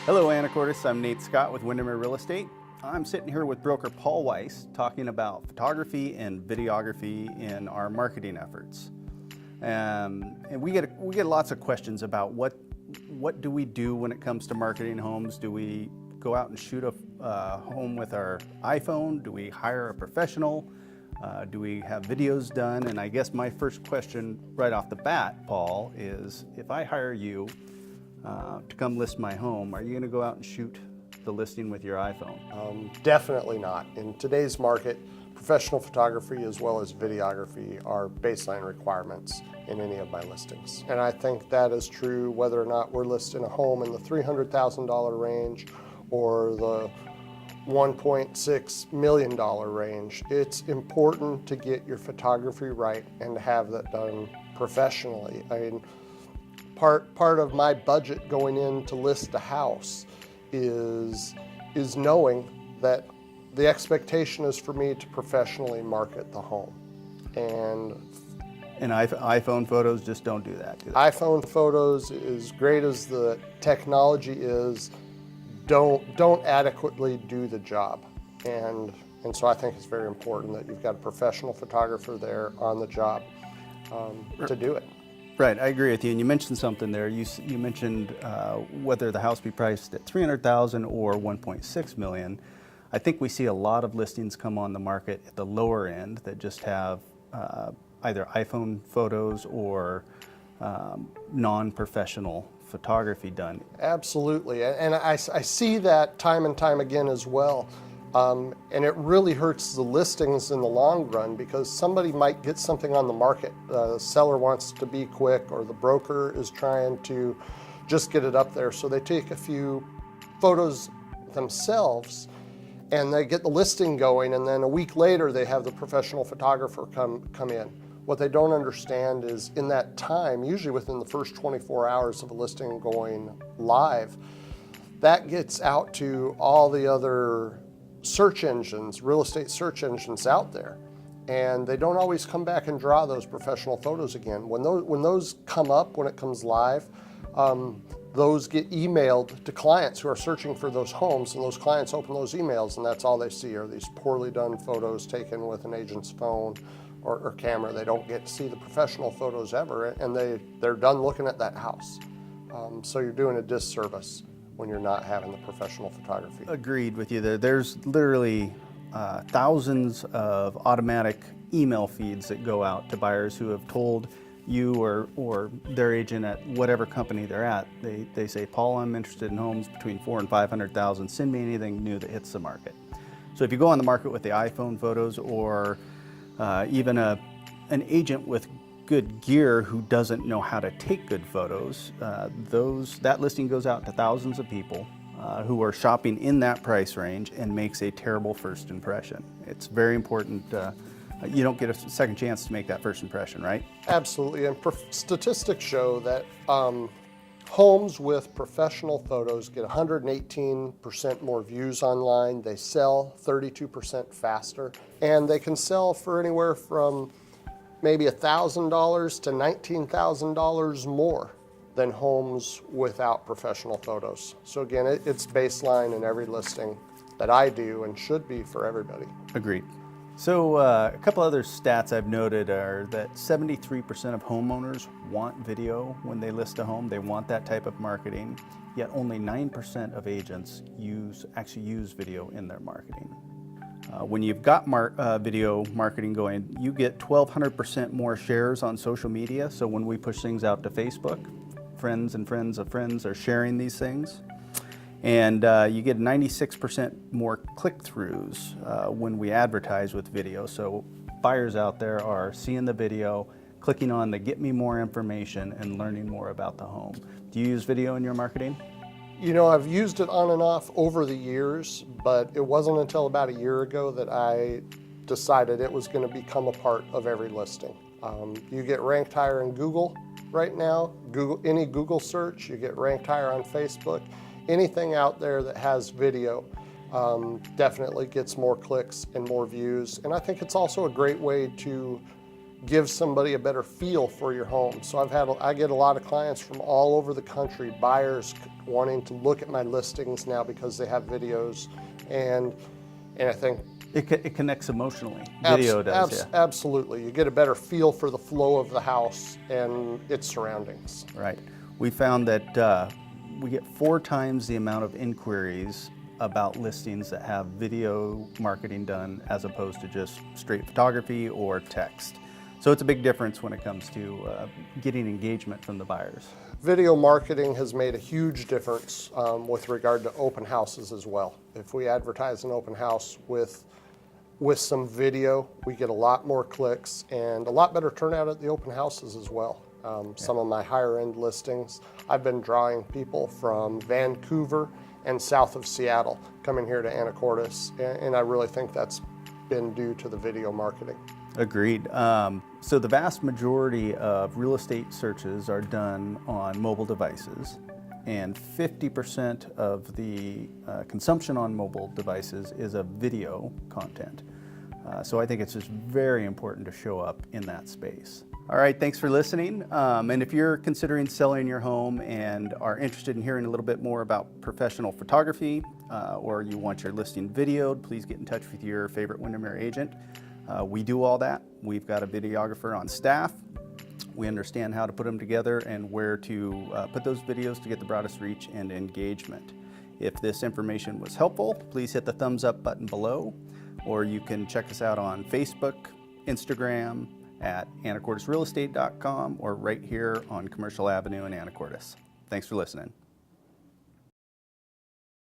Hello Anacortes, I'm Nate Scott with Windermere Real Estate. I'm sitting here with broker Paul Weiss talking about photography and videography in our marketing efforts. And we get lots of questions about what do we do when it comes to marketing homes. Do we go out and shoot a home with our iPhone? Do we hire a professional? Do we have videos done? And I guess my first question right off the bat, Paul, is if I hire you to come list my home, are you going to go out and shoot the listing with your iPhone? Definitely not. In today's market, professional photography as well as videography are baseline requirements in any of my listings. And I think that is true whether or not we're listing a home in the $300,000 range or the $1.6 million range. It's important to get your photography right and to have that done professionally. I mean, part of my budget going in to list a house is knowing that the expectation is for me to professionally market the home. And iPhone photos just don't do that, do they? iPhone photos, as great as the technology is, don't adequately do the job. And so I think it's very important that you've got a professional photographer there on the job to do it. Right, I agree with you. And you mentioned something there. You mentioned whether the house be priced at $300,000 or $1.6 million. I think we see a lot of listings come on the market at the lower end that just have either iPhone photos or non-professional photography done. Absolutely, and I see that time and time again as well. And it really hurts the listings in the long run because somebody might get something on the market. The seller wants to be quick or the broker is trying to just get it up there. So they take a few photos themselves and they get the listing going, and then a week later they have the professional photographer come in. What they don't understand is in that time, usually within the first 24 hours of a listing going live, that gets out to all the other search engines, real estate search engines out there, and they don't always come back and draw those professional photos again. When those come up, when it comes live, those get emailed to clients who are searching for those homes, and those clients open those emails and that's all they see are these poorly done photos taken with an agent's phone or camera. They don't get to see the professional photos ever, and they're done looking at that house. So you're doing a disservice when you're not having the professional photography. Agreed with you there. There's literally thousands of automatic email feeds that go out to buyers who have told you or their agent at whatever company they're at. They say, Paul, I'm interested in homes between $400,000 and $500,000. Send me anything new that hits the market. So if you go on the market with the iPhone photos or even an agent with good gear who doesn't know how to take good photos, that listing goes out to thousands of people who are shopping in that price range and makes a terrible first impression. It's very important. You don't get a second chance to make that first impression, right? Absolutely, and statistics show that homes with professional photos get 118% more views online. They sell 32% faster, and they can sell for anywhere from maybe $1,000 to $19,000 more than homes without professional photos. So again, it's baseline in every listing that I do and should be for everybody. Agreed. So a couple other stats I've noted are that 73% of homeowners want video when they list a home. They want that type of marketing, yet only 9% of agents actually use video in their marketing. When you've got video marketing going, you get 1,200% more shares on social media. So when we push things out to Facebook, friends and friends of friends are sharing these things. And you get 96% more click-throughs when we advertise with video. So buyers out there are seeing the video, clicking on the Get Me More information and learning more about the home. Do you use video in your marketing? You know, I've used it on and off over the years, but it wasn't until about a year ago that I decided it was going to become a part of every listing. You get ranked higher in Google right now. Any Google search, you get ranked higher on Facebook. Anything out there that has video definitely gets more clicks and more views. And I think it's also a great way to give somebody a better feel for your home. So I get a lot of clients from all over the country, buyers wanting to look at my listings now because they have videos, and I think it connects emotionally. Video does, yeah. Absolutely. You get a better feel for the flow of the house and its surroundings. Right. We found that we get 4 times the amount of inquiries about listings that have video marketing done as opposed to just straight photography or text. So it's a big difference when it comes to getting engagement from the buyers. Video marketing has made a huge difference with regard to open houses as well. If we advertise an open house with some video, we get a lot more clicks and a lot better turnout at the open houses as well. Some of my higher end listings, I've been drawing people from Vancouver and south of Seattle coming here to Anacortes, and I really think that's been due to the video marketing. Agreed. So the vast majority of real estate searches are done on mobile devices, and 50% of the consumption on mobile devices is of video content. So I think it's just very important to show up in that space. All right, thanks for listening. And if you're considering selling your home and are interested in hearing a little bit more about professional photography, or you want your listing videoed, please get in touch with your favorite Windermere agent. We do all that. We've got a videographer on staff. We understand how to put them together and where to put those videos to get the broadest reach and engagement. If this information was helpful, please hit the thumbs up button below, or you can check us out on Facebook, Instagram, at anacortesrealestate.com, or right here on Commercial Avenue in Anacortes. Thanks for listening.